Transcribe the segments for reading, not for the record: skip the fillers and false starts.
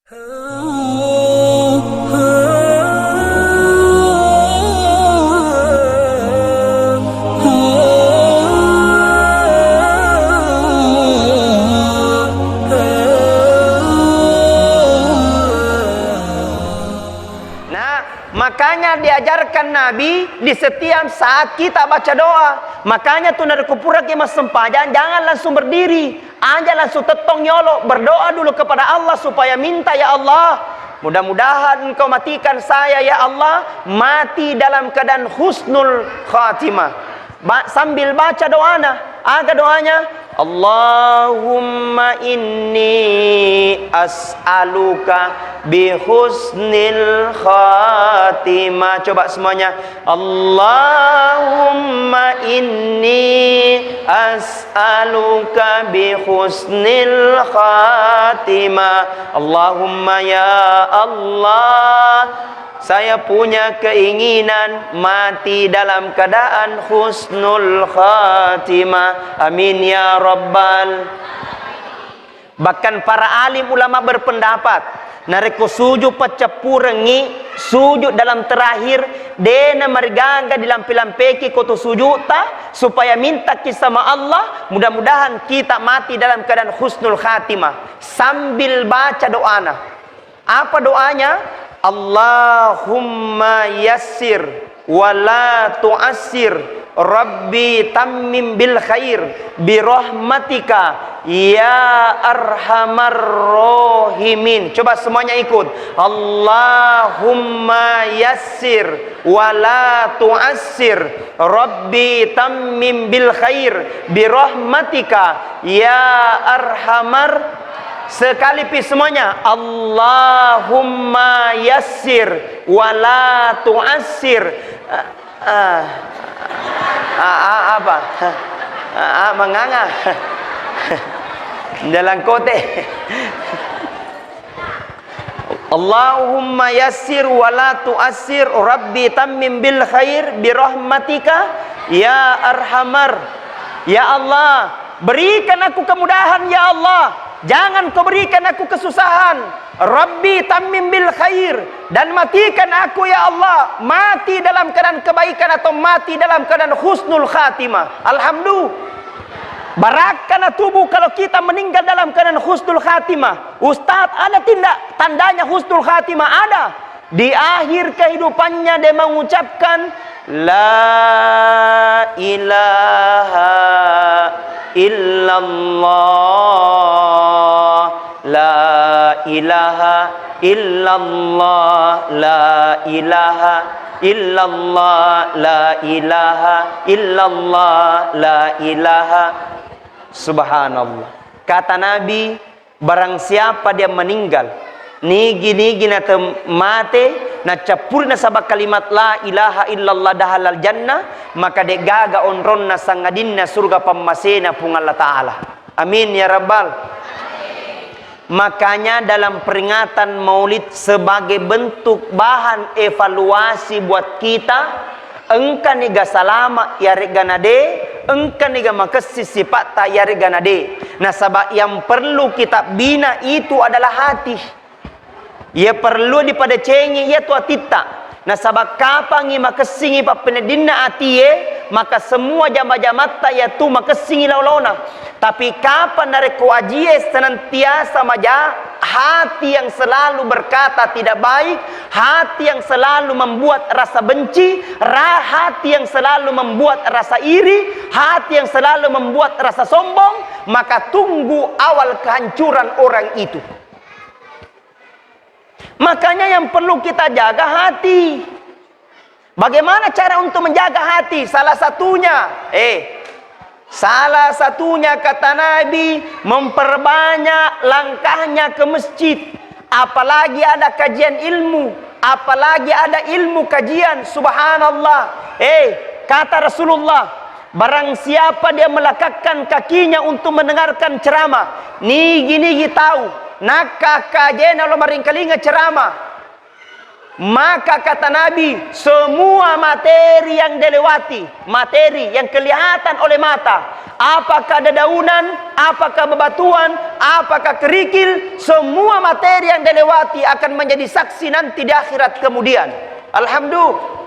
Makanya diajarkan Nabi di setiap saat kita baca doa. Makanya tuh dari kupura ke mas sempadan, jangan langsung berdiri, aja langsung tetong nyolok, berdoa dulu kepada Allah supaya minta, ya Allah, mudah-mudahan engkau matikan saya ya Allah, mati dalam keadaan husnul khatimah. Sambil baca doanya, ada doanya, Allahumma inni as'aluka bihusnil khatimah. Coba semuanya, Allahumma inni as'aluka bihusnil khatimah. Allahumma ya Allah, saya punya keinginan mati dalam keadaan husnul khatimah. Amin ya rabbal. Bahkan para alim ulama berpendapat, nareko sujud pacapurengi, sujud dalam terakhir, dena marganga dilampi-lampeki koto sujud ta, supaya minta sama Allah, mudah-mudahan kita mati dalam keadaan husnul khatimah. Sambil baca doana. Apa doanya? Allahumma yassir wa la tu'assir, Rabbi tammim bil khair bi rahmatika ya arhamar rahimin. Coba semuanya ikut, Allahumma yassir wa la tu'assir, Rabbi tammim bil khair bi rahmatika ya arhamar. Sekalipis semuanya, Allahumma yassir wa la tu'assir. Apa? Menganga. Dalam kote. Allahumma yassir wa la tu'assir, Rabbi tammim bil khair bi rahmatika ya arhamar. Ya Allah, berikan aku kemudahan ya Allah, jangan kau berikan aku kesusahan. Rabbi tammim bil khair, dan matikan aku ya Allah mati dalam keadaan kebaikan atau mati dalam keadaan husnul khatimah. Alhamdulillah, barakana tubuh kalau kita meninggal dalam keadaan husnul khatimah. Ustaz, ada tidak tandanya husnul khatimah? Ada. Di akhir kehidupannya dia mengucapkan la ilaha illallah, la ilaha illallah, la ilaha illallah, la ilaha illallah, la ilaha. Subhanallah. Kata Nabi, barang siapa dia meninggal nigi na mate na capur na sabak kalimat la ilaha illallah dahalal jannah, maka de gaga onron na sangadin na surga pamasena pung Allah Ta'ala. Amin ya rabbal. Makanya dalam peringatan maulid sebagai bentuk bahan evaluasi buat kita, engka niga salama ya reganade, engka niga makasih sifat ta ya reganade. Nah sabak yang perlu kita bina itu adalah hati. Ia perlu dipada cengi ia tua tita. Nah sabab kapangi makasingi pa penedina atie, maka semua jama-jamat ta ya tu makasingi laulona. Tapi kapan nareko ajie senantiasa maja hati yang selalu berkata tidak baik, hati yang selalu membuat rasa benci, hati yang selalu membuat rasa iri, hati yang selalu membuat rasa sombong, maka tunggu awal kehancuran orang itu. Makanya yang perlu kita jaga hati. Bagaimana cara untuk menjaga hati? Salah satunya kata Nabi, memperbanyak langkahnya ke masjid. Apalagi ada kajian ilmu, apalagi ada ilmu kajian. Subhanallah. Kata Rasulullah, barang siapa dia melekatkan kakinya untuk mendengarkan ceramah, nigi tahu nakaka jena lo maring kalinga ceramah, Maka kata Nabi, semua materi yang dilewati, materi yang kelihatan oleh mata, apakah dedaunan, apakah bebatuan, apakah kerikil, semua materi yang dilewati akan menjadi saksi nanti di akhirat kemudian. Alhamdulillah.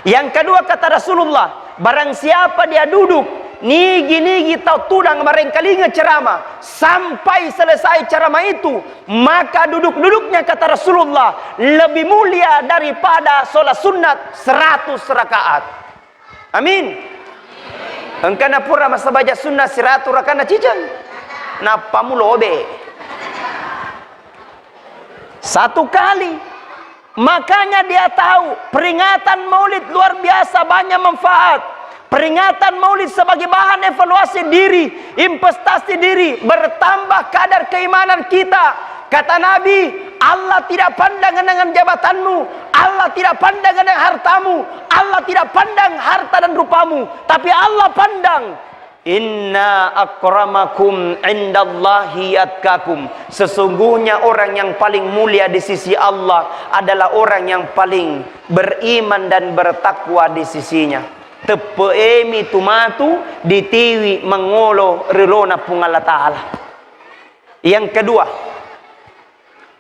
Yang kedua kata Rasulullah, barang siapa dia duduk nigi-nigi tau tudang barangkali ceramah sampai selesai ceramah itu, maka duduk-duduknya kata Rasulullah lebih mulia daripada sholat sunat 100 rakaat. Amin. Engkana pura masa baca sunnah 100 rakaat na cicang napa mulobe satu kali. Makanya dia tahu peringatan Maulid luar biasa banyak manfaat. Peringatan Maulid sebagai bahan evaluasi diri, investasi diri, bertambah kadar keimanan kita. Kata Nabi, Allah tidak pandang dengan jabatanmu, Allah tidak pandang dengan hartamu, Allah tidak pandang harta dan rupamu, tapi Allah pandang inna akramakum indallahi atqakum. Sesungguhnya orang yang paling mulia di sisi Allah adalah orang yang paling beriman dan bertakwa di sisinya. Tepeemi tumatu ditiwi mengolo rilona pung Allah Ta'ala. Yang kedua,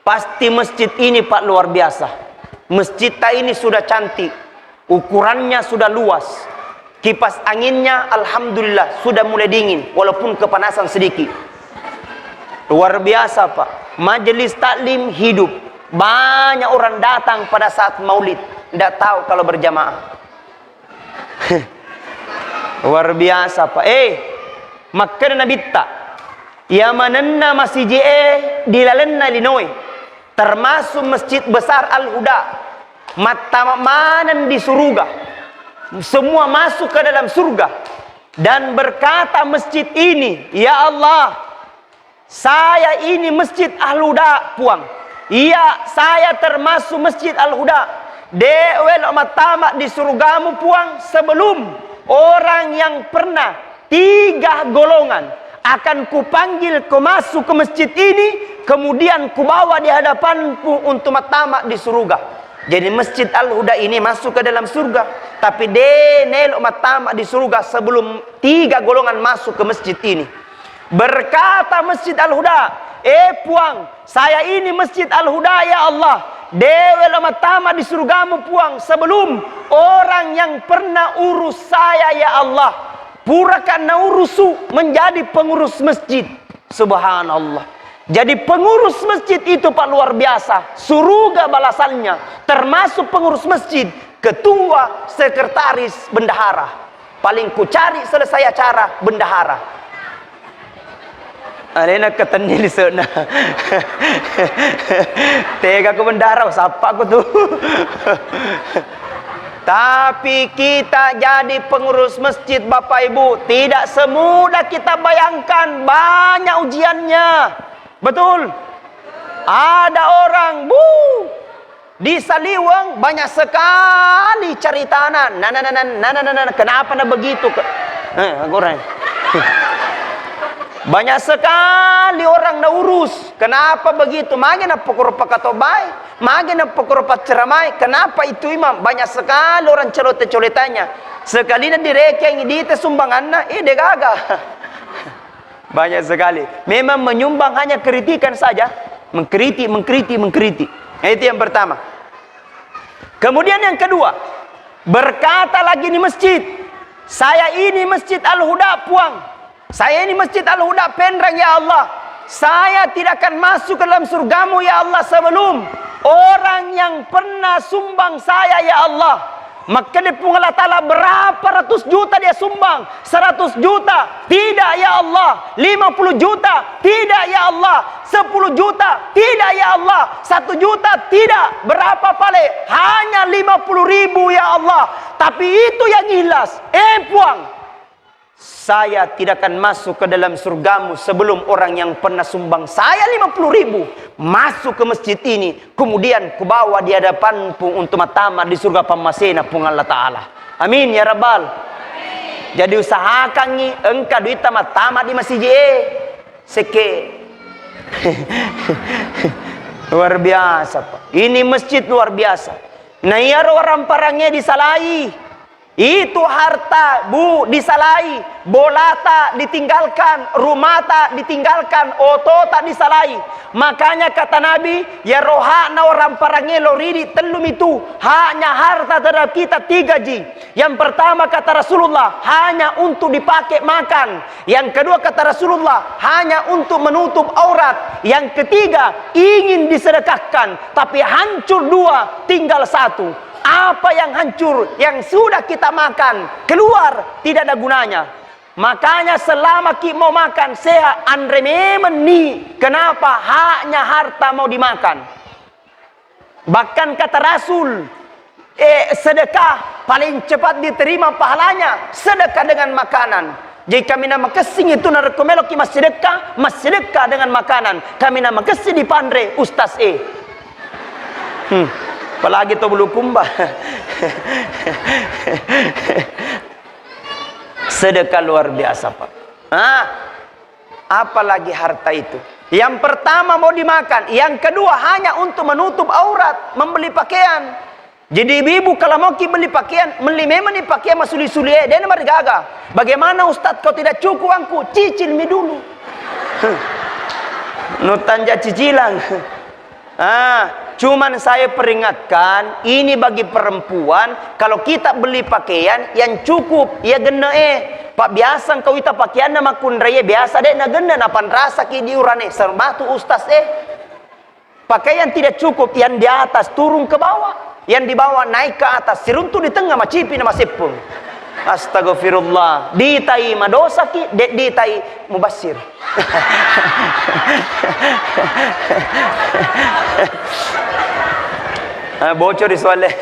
pasti masjid ini Pak luar biasa. Masjid ini sudah cantik, ukurannya sudah luas, kipas anginnya alhamdulillah sudah mulai dingin walaupun kepanasan sedikit. Luar biasa Pak. Majelis taklim hidup, banyak orang datang pada saat Maulid, tidak tahu kalau berjamaah. Luar biasa Pak. Makan nabita yamananna masjid dilalenna linoi, termasuk masjid besar Al-Huda, matamanan di surga, semua masuk ke dalam surga. Dan berkata masjid ini, ya Allah, saya ini masjid Al-Huda puang. Iya, saya termasuk masjid Al-Huda. Dewel matama di surgamu puang sebelum orang yang pernah 3 golongan akan kupanggil ku masuk ke masjid ini, kemudian kubawa di hadapanku untuk matama di surga. Jadi masjid Al-Huda ini masuk ke dalam surga, tapi denel matama di surga sebelum 3 golongan masuk ke masjid ini. Berkata masjid Al-Huda, puang, saya ini masjid Al-Huda ya Allah. Dewe matama di surgamu puang sebelum orang yang pernah urus saya ya Allah, purakan naurusu menjadi pengurus masjid. Subhanallah. Jadi pengurus masjid itu Pak luar biasa, surga balasannya. Termasuk pengurus masjid, ketua, sekretaris, bendahara. Paling ku cari selesai acara bendahara. Alena ketanya di sana. Tega aku bendara, siapa aku tuh? Tapi kita jadi pengurus masjid Bapak Ibu, tidak semudah kita bayangkan, banyak ujiannya. Betul? Ada orang, di Saliwang banyak sekali cerita kenapa begitu? Banyak sekali orang na urus. Kenapa begitu? Magana pokoropa katobai, magana pokoropa ceramai. Kenapa itu imam? Banyak sekali orang celota-celotanya. Sekali na direkeng di sumbanganna, gaga. Banyak sekali. Memang menyumbang hanya kritikan saja, mengkritik. Nah, itu yang pertama. Kemudian yang kedua, berkata lagi di masjid, saya ini masjid Al-Huda puang. Saya ini masjid Al-Huda Penrang ya Allah. Saya tidak akan masuk ke dalam surgamu ya Allah sebelum orang yang pernah sumbang saya ya Allah. Maka di Allah Ta'ala berapa ratus juta dia sumbang? 100 juta? Tidak ya Allah. 50 juta? Tidak ya Allah. 10 juta? Tidak ya Allah. 1 juta? Tidak. Berapa pale? Hanya 50.000 ya Allah. Tapi itu yang ikhlas. Puang, saya tidak akan masuk ke dalam surgamu sebelum orang yang pernah sumbang saya 50.000 masuk ke masjid ini, kemudian kubawa di hadapanmu untuk matama di surga pamasena pun Allah Ta'ala. Amin ya Rabbal. Amin. Jadi usahakan ni engkau duit matama di masjid seke. Luar biasa, Pak. Ini masjid luar biasa. Nah, ya orang parangnya disalahi. Itu harta, Bu, disalahi. Bola tak ditinggalkan, rumah tak ditinggalkan, oto tak disalahi. Makanya kata Nabi, ya rohana orang parangnya loridi telum itu. Hanya harta terhadap kita 3 ji. Yang pertama kata Rasulullah, hanya untuk dipakai makan. Yang kedua kata Rasulullah, hanya untuk menutup aurat. Yang ketiga, ingin disedekahkan. Tapi hancur 2, tinggal 1. Apa yang hancur, yang sudah kita makan, keluar, tidak ada gunanya. Makanya selama kita mau makan sehat, andre memang nih. Kenapa? Hanya harta mau dimakan. Bahkan kata Rasul, sedekah paling cepat diterima pahalanya, sedekah dengan makanan. Jika kami nama kesing itu narekomelo ki mas sedekah dengan makanan. Kami nama kesing di pandre Ustaz apalagi to bulu kumbah. Sedekah luar biasa, Pak. Apalagi harta itu. Yang pertama mau dimakan, yang kedua hanya untuk menutup aurat, membeli pakaian. Jadi ibu kalau mau beli pakaian, memang pakaian masuli-suli dia nama gaga. Bagaimana Ustaz kau tidak cukup angku? Cicil mi dulu. Nutanja cicilan. Cuman saya peringatkan, ini bagi perempuan, kalau kita beli pakaian yang cukup, ya gena Pak biasa kau ita pakaian nama kundraye biasa deh na gena na panrasa ki diurane serbatu Ustaz pakaian tidak cukup, yang di atas turun ke bawah, yang di bawah naik ke atas, siruntu di tengah macipi nama sepung. Astagfirullah, ditai madosa ki, ditai mubasir. Bocor di soalnya.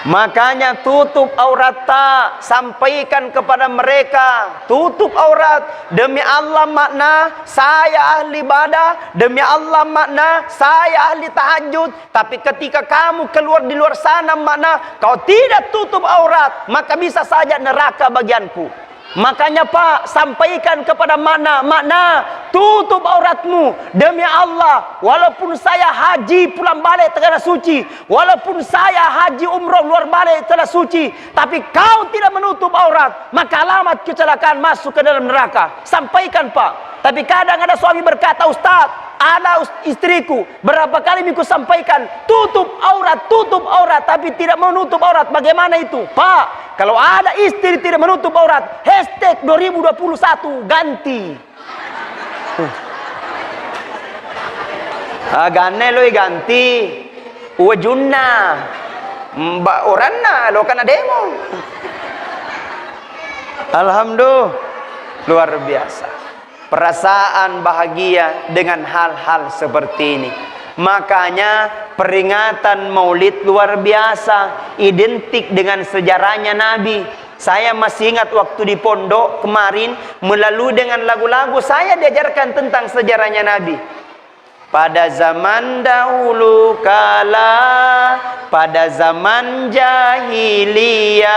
Makanya tutup aurat tak, sampaikan kepada mereka, tutup aurat. Demi Allah makna saya ahli ibadah, demi Allah makna saya ahli tahajud. Tapi ketika kamu keluar di luar sana makna kau tidak tutup aurat, maka bisa saja neraka bagianku. Makanya Pak, sampaikan kepada makna tutup auratmu. Demi Allah, walaupun saya haji pulang balik tanah suci, walaupun saya haji umroh luar balik tanah suci, tapi kau tidak menutup aurat, maka alamat kecelakaan masuk ke dalam neraka. Sampaikan Pak. Tapi kadang ada suami berkata, Ustaz, ada istriku berapa kali miku sampaikan tutup aurat, tapi tidak menutup aurat. Bagaimana itu Pak? Kalau ada istri tidak menutup aurat, hashtag 2021 ganti. Gane lo ganti wajunna mbak oranna lo kana demo. Alhamdulillah, luar biasa. Perasaan bahagia dengan hal-hal seperti ini. Makanya peringatan Maulid luar biasa, identik dengan sejarahnya Nabi. Saya masih ingat waktu di pondok kemarin, melalui dengan lagu-lagu saya diajarkan tentang sejarahnya Nabi. Pada zaman dahulu kala, pada zaman jahiliyah,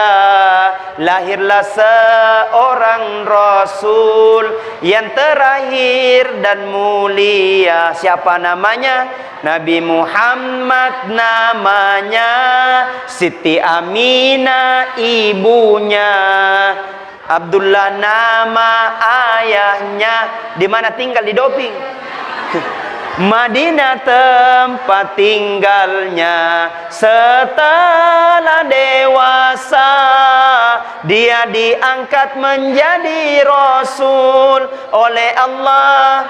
lahirlah seorang Rasul yang terakhir dan mulia. Siapa namanya? Nabi Muhammad namanya, Siti Aminah ibunya, Abdullah nama ayahnya. Di mana tinggal? Di Doping. Madinah tempat tinggalnya. Setelah dewasa dia diangkat menjadi Rasul oleh Allah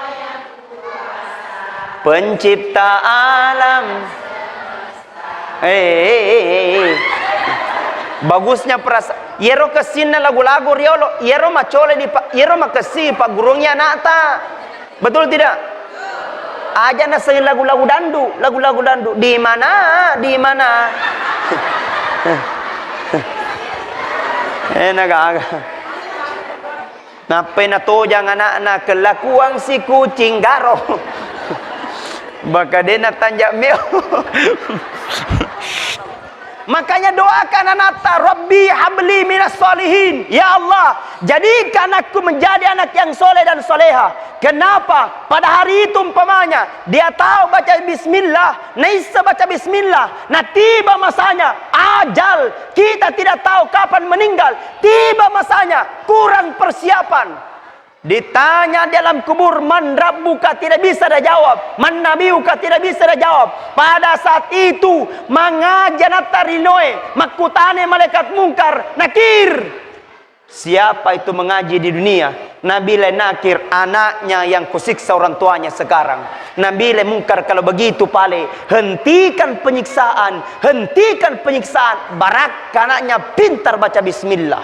pencipta alam. Bagusnya perasaan yero kesina lagu-lagu riolo, yero macole di yero makasi pak gurungnya nata. Betul tidak? Aja nasai lagu-lagu dandu, di mana? Nagaga. Napay na to jangan anak kelakuan si kucing garo. Baka din natanja meo. Makanya doakan anakta, Rabbi habli minas solihin. Ya Allah, jadikan aku menjadi anak yang soleh dan soleha. Kenapa? Pada hari itu umpamanya dia tahu baca bismillah, naisa baca bismillah, nah tiba masanya ajal, kita tidak tahu kapan meninggal, tiba masanya kurang persiapan. Ditanya dalam kubur, man rabbuka, tidak bisa dia jawab, man nabiuka, tidak bisa dia jawab. Pada saat itu mangajan tarinoe makutane malaikat mungkar nakir. Siapa itu mengaji di dunia? Nabila nakir, anaknya yang kusiksa orang tuanya sekarang. Nabila mungkar, kalau begitu pale hentikan penyiksaan, hentikan penyiksaan. Barak anaknya pintar baca bismillah.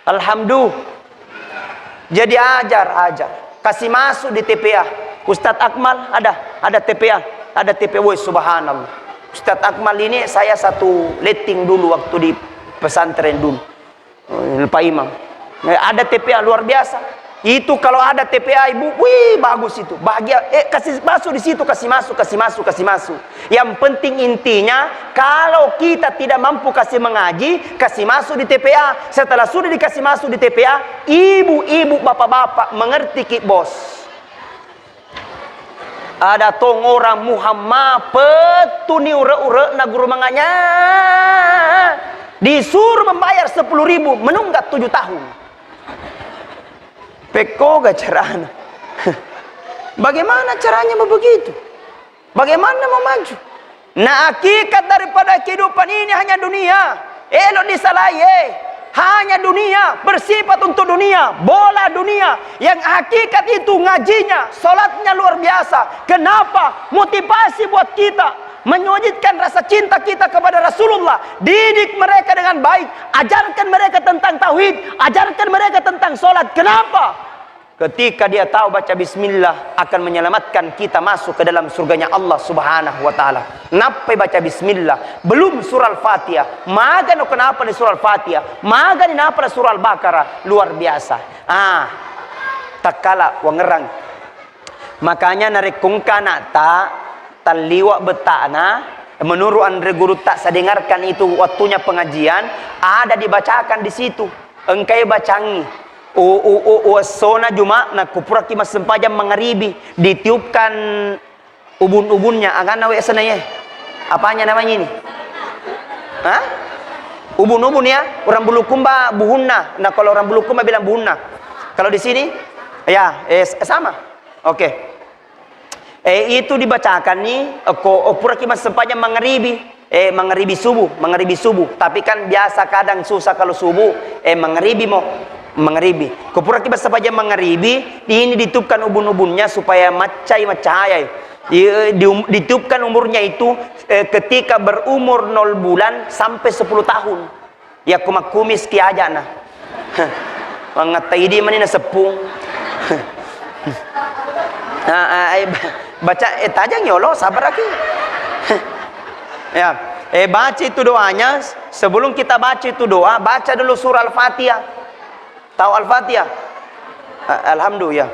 Alhamdulillah. Jadi ajar. Kasih masuk di TPA. Ustadz Akmal ada TPA, ada TPA. Subhanallah. Ustadz Akmal ini saya satu letting dulu waktu di pesantren dulu. Pak Imam. Ada TPA luar biasa. Itu kalau ada TPA ibu, wih bagus itu. Bahagia. Kasih masuk di situ, kasih masuk. Yang penting intinya, kalau kita tidak mampu kasih mengaji, kasih masuk di TPA. Setelah sudah dikasih masuk di TPA, ibu-ibu, bapak-bapak mengerti ki bos. Ada tong orang Muhammad petuni ure-ure na guru manganya. Disuruh membayar 10.000, menunggak 7 tahun. Peko gak caranya? Bagaimana caranya mau begitu? Bagaimana mau maju? Nah, hakikat daripada kehidupan ini hanya dunia. Elok disalaye. Hanya dunia, bersifat untuk dunia, bola dunia. Yang hakikat itu ngajinya, sholatnya luar biasa. Kenapa? Motivasi buat kita menyujudkan rasa cinta kita kepada Rasulullah. Didik mereka dengan baik, ajarkan mereka tentang tauhid, ajarkan mereka tentang sholat. Kenapa? Ketika dia tahu baca bismillah akan menyelamatkan kita masuk ke dalam surganya Allah subhanahu wa ta'ala. Napai baca bismillah, belum surah Al-Fatihah. Maga no kenapa di surah Al-Fatihah, maga ni napa di surah Al-Baqarah. Luar biasa. Tak kala wangerang. Makanya narekungkana taliwa betana, menurut Andre Guru tak saya dengarkan itu waktunya pengajian, ada dibacakan di situ. Engkai bacangi. Sona Juma na kupura kimas sempajam mengeribi, ditiupkan ubun-ubunnya. Akan nawe senaya. Apanya namanya ini? Hah? Ubun-ubun ya. Orang Bulukumba buhunna. Nah kalau orang Bulukumba bilang buhunna. Kalau di sini ya sama. Oke. Itu dibacakan nih, pura kimas sempajam mengeribi, mengeribi subuh. Tapi kan biasa kadang susah kalau subuh, mengeribi mengeribi. Kupura kipas sepanjang mengeribi, ini ditiupkan ubun-ubunnya supaya macai. Ditiupkan umurnya itu ketika berumur 0 bulan sampai 10 tahun. Ya kumis ki aja nah. Mangatai di mana sepung. Baca tajang yolo sabar lagi. Ya, baca itu doanya. Sebelum kita baca itu doa, baca dulu surah Al-Fatihah. Tahu Al-Fatihah? Alhamdulillah.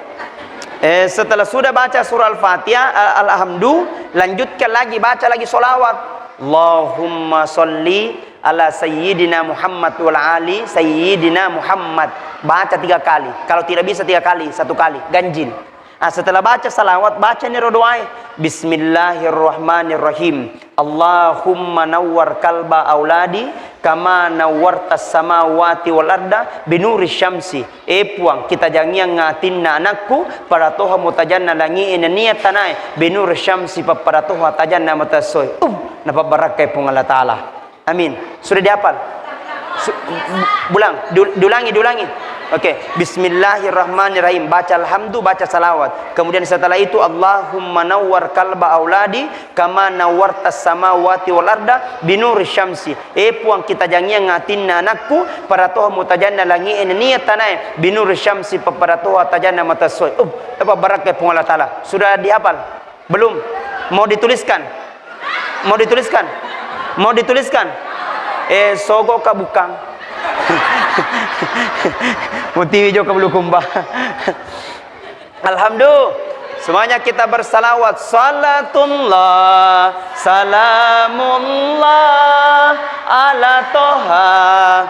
Setelah sudah baca surah Al-Fatihah, alhamdulillah, lanjutkan lagi, baca lagi solawat. Allahumma salli ala sayyidina Muhammad wal ali sayyidina Muhammad. Baca 3 kali. Kalau tidak bisa 3 kali, 1 kali, ganjil. Setelah baca salawat, baca nirodoai. Bismillahirrahmanirrahim. Allahumma nawwar kalba auladi kama nawwartas samawati wal arda binuri syamsi. Puang kita jangan ngatinna anakku para toha mutajanna langi niat tanai binuri syamsi para toha tajanna matasoy. Napa barakai pung Allah taala. Amin. Sudah dihafal? Diulangi. Oke, bismillahirrahmanirrahim. Baca alhamdulillah, baca salawat. Kemudian setelah itu Allahumma nawwar kalba auladi kama nawwartas samawati wal arda binuri syamsi. Puang kita jangan ngatinna anakku para toha mutajanna langi niat tanai binuri syamsi para toha tajanna matasoy. Apa barakai pung Allah taala. Sudah dihafal? Belum? Mau dituliskan? Sogo ka bukang. Mutiwi jo ka Bulukumba. Alhamdulillah. Semuanya kita bersalawat. Salatullah, salamullah ala toha.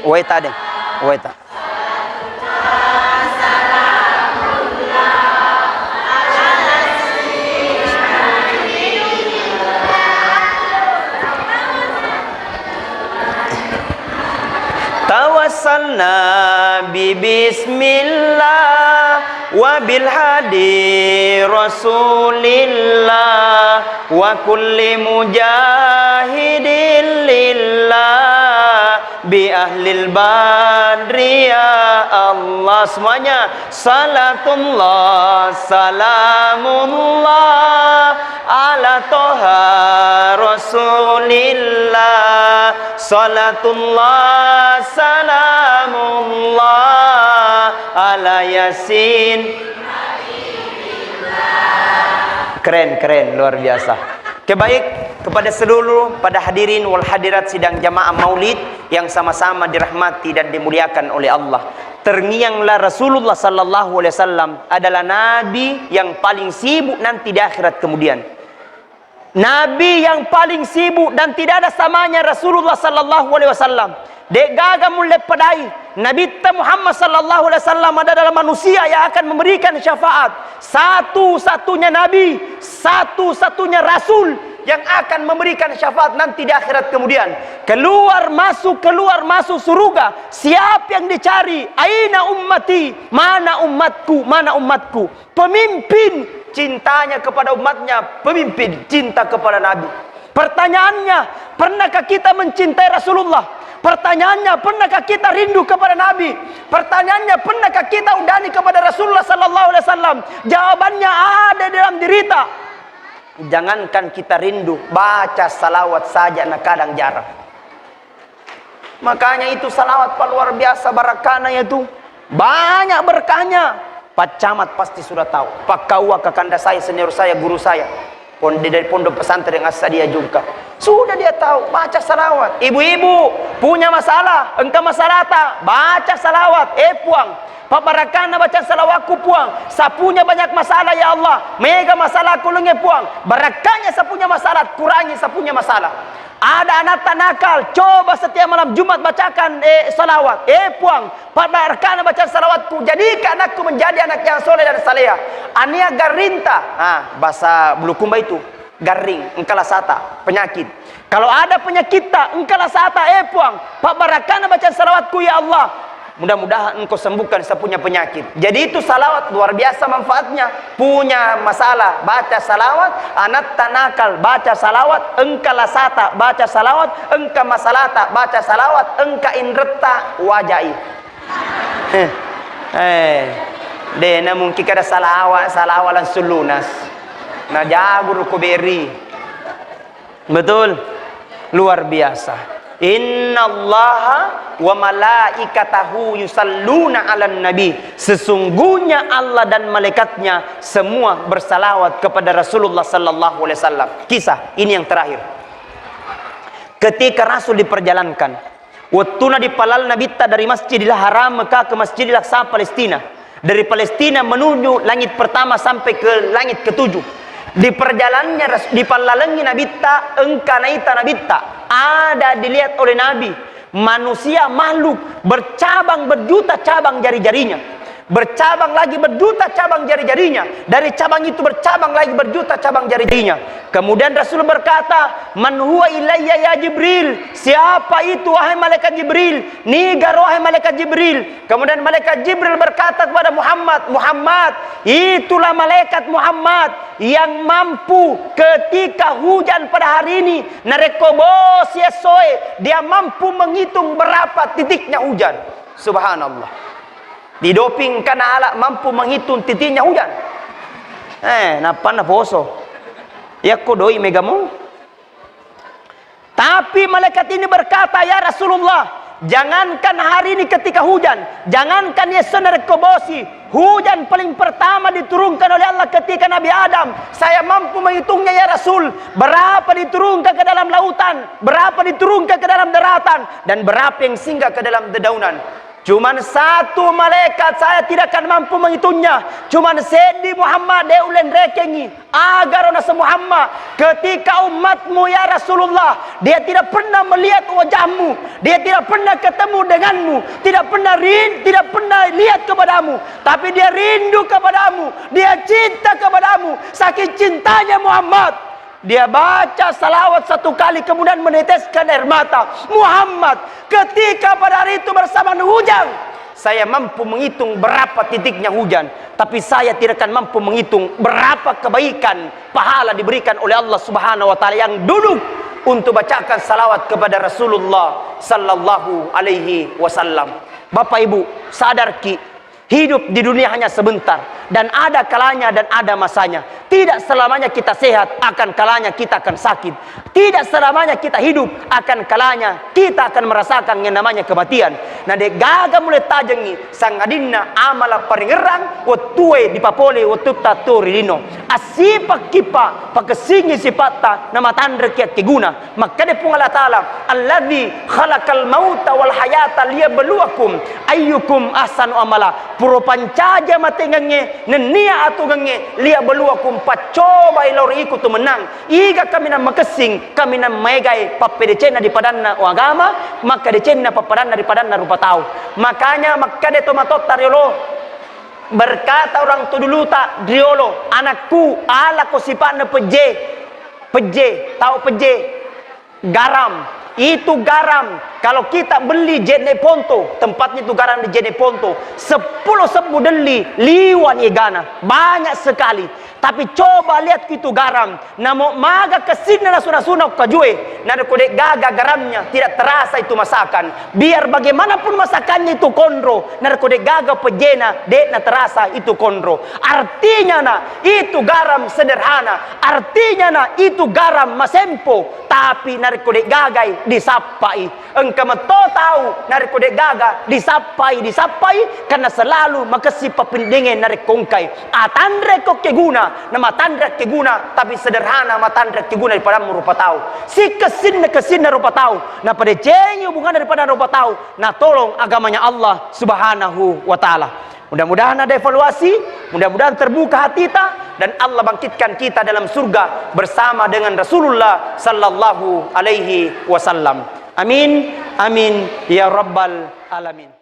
Waita deh, waita. Tawassalna bi bismillah wa bil hadi rasulillah wa kulli mujahidin lillah bi ahlil badri ya Allah. Semuanya salatullah salamullah ala toha rasulillah salatullah salamullah ala yasin. Keren luar biasa. Kebaik kepada seluruh pada hadirin wal hadirat sidang jamaah maulid yang sama-sama dirahmati dan dimuliakan oleh Allah. Terngianglah Rasulullah sallallahu alaihi wasallam adalah nabi yang paling sibuk nanti di akhirat kemudian. Nabi yang paling sibuk dan tidak ada samanya Rasulullah sallallahu alaihi wasallam. Dek gaga mulai padai Nabi Muhammad sallallahu alaihi wasallam adalah manusia yang akan memberikan syafaat. Satu-satunya nabi, satu-satunya rasul yang akan memberikan syafaat nanti di akhirat kemudian. Keluar masuk surga. Siapa yang dicari? Aina ummati? Mana umatku? Mana umatku? Pemimpin cintanya kepada umatnya, pemimpin cinta kepada Nabi. Pertanyaannya, pernahkah kita mencintai Rasulullah? Pertanyaannya, pernahkah kita rindu kepada Nabi? Pertanyaannya, pernahkah kita undani kepada Rasulullah sallallahu alaihi wasallam? Jawabannya ada dalam dirita. Jangankan kita rindu, baca salawat saja nak kadang jarang. Makanya itu salawat luar biasa barakahnya itu. Banyak berkahnya. Pak Camat pasti sudah tahu. Pak Kaua kakanda saya, senior saya, guru saya. Dari pondok pesantren As-Sadia juga. Sudah dia tahu, baca salawat. Ibu-ibu punya masalah, engkau masalah tak? Baca salawat, puang. Pak Barakana baca salawatku puang. Sapunya banyak masalah ya Allah. Mega masalah kulungnya puang. Barakahnya sapunya masalah, kurangi sapunya masalah. Ada anak tak nakal, coba setiap malam Jumat bacakan salawat. Puang. Pak Barakana baca salawatku, jadikan anakku menjadi anak yang soleh dan saleh. Ania garinta. Bahasa Bulukumba itu garing, engkala sata, penyakit. Kalau ada penyakit tak, engkala sata, puang. Pak Barakana baca salawatku ya Allah. Mudah-mudahan engkau sembuhkan sepunya penyakit. Jadi itu salawat luar biasa manfaatnya. Punya masalah, baca salawat. Anak tanakal, baca salawat. Engka lasata, baca salawat. Engka masalata, baca salawat. Engka indreta, wajai. Dena mungkin kada salawalan sulunas. Nah jagur kuberi. Betul. Luar biasa. Innallaha wa malaikatahu yusalluna 'alan nabi. Sesungguhnya Allah dan malaikatnya semua bersalawat kepada Rasulullah sallallahu alaihi wasallam. Kisah ini yang terakhir. Ketika Rasul diperjalankan, waktuna dipalal Nabitta dari Masjidil Haram Mekah ke Masjidil Aqsa Palestina. Dari Palestina menuju langit pertama sampai ke langit ketujuh. Di perjalanannya dipalalengi Nabitta, engkanaita Nabitta. Ada dilihat oleh Nabi manusia makhluk bercabang berjuta cabang jari-jarinya. Bercabang lagi berjuta cabang jari-jarinya. Dari cabang itu bercabang lagi berjuta cabang jari-jarinya. Kemudian Rasul berkata, "Man huwa ilayya ya Jibril?" Siapa itu wahai malaikat Jibril? Nigar wahai malaikat Jibril. Kemudian malaikat Jibril berkata kepada Muhammad, "Muhammad, itulah malaikat Muhammad yang mampu ketika hujan pada hari ini, narekobos yesoe, dia mampu menghitung berapa titiknya hujan." Subhanallah. Didoping karena Allah mampu menghitung titiknya hujan. Napa na poso? Ya kodoi megamu. Tapi malaikat ini berkata, "Ya Rasulullah, jangankan hari ini ketika hujan, jangankan yesonar kobosi, hujan paling pertama diturunkan oleh Allah ketika Nabi Adam. Saya mampu menghitungnya ya Rasul. Berapa diturunkan ke dalam lautan, berapa diturunkan ke dalam daratan, dan berapa yang singgah ke dalam dedaunan." Cuman satu malaikat saya tidak akan mampu menghitungnya. Cuman Sayyidi Muhammad dia ulen rekengi agar nasa Muhammad ketika umatmu ya Rasulullah dia tidak pernah melihat wajahmu, dia tidak pernah ketemu denganmu, tidak pernah lihat kepadamu, tapi dia rindu kepadamu, dia cinta kepadamu. Saking cintanya Muhammad, dia baca salawat satu kali kemudian meneteskan air mata. Muhammad, ketika pada hari itu bersamaan hujan, saya mampu menghitung berapa titiknya hujan, tapi saya tidak akan mampu menghitung berapa kebaikan pahala diberikan oleh Allah Subhanahu wa taala yang duduk untuk bacakan salawat kepada Rasulullah sallallahu alaihi wasallam. Bapak Ibu, sadar ki, hidup di dunia hanya sebentar dan ada kalanya dan ada masanya. Tidak selamanya kita sehat, akan kalanya kita akan sakit. Tidak selamanya kita hidup, akan kalanya kita akan merasakan yang namanya kematian. Nah, de gaga mulai tajengi sangadinna amala paringerang watue dipapole watutta turilino. Asipak kipa pakesingi sipata nama tandre kiat keguna. Maka de pung Allah Ta'ala alladzi khalaqal mauta wal hayata liyabluwakum ayyukum ahsanu amala. Puro pancaja matengange nenia atu gange liyabluwakum pacoba ilori iku tu menang. Iga kami na makesing, kami na megai papedecena di padanna agama, maka decena papadanna di padanna rupa tahu. Makanya maka de tomatot tariolo berkata orang tu dulu tak diolo, anakku ala ko sipan na peje, tahu peje, garam. Itu garam. Kalau kita beli Jeneponto, tempatnya itu garam di Jeneponto, 10 deli liwan igana, banyak sekali. Tapi coba lihat itu garam. Namo maga kesini na suna kajue. Nada kode gaga garamnya tidak terasa itu masakan. Biar bagaimanapun masakannya itu kondro. Nada kode gaga pejena dek na terasa itu kondro. Artinya na itu garam sederhana. Artinya na itu garam masempo. Tapi nada kode gagai disapai. Engkau mato tahu nada kode gaga disapai karena selalu makasih papindingin nada kongkai. Atandre kok keguna. Nama tandra keguna tapi sederhana matandra keguna daripada rupa tahu. Si kesin rupa tahu. Nah pada jengi hubungan daripada rupa tahu. Nah tolong agamanya Allah Subhanahu wa taala. Mudah-mudahan ada evaluasi, mudah-mudahan terbuka hati kita dan Allah bangkitkan kita dalam surga bersama dengan Rasulullah sallallahu alaihi wasallam. Amin, amin ya rabbal alamin.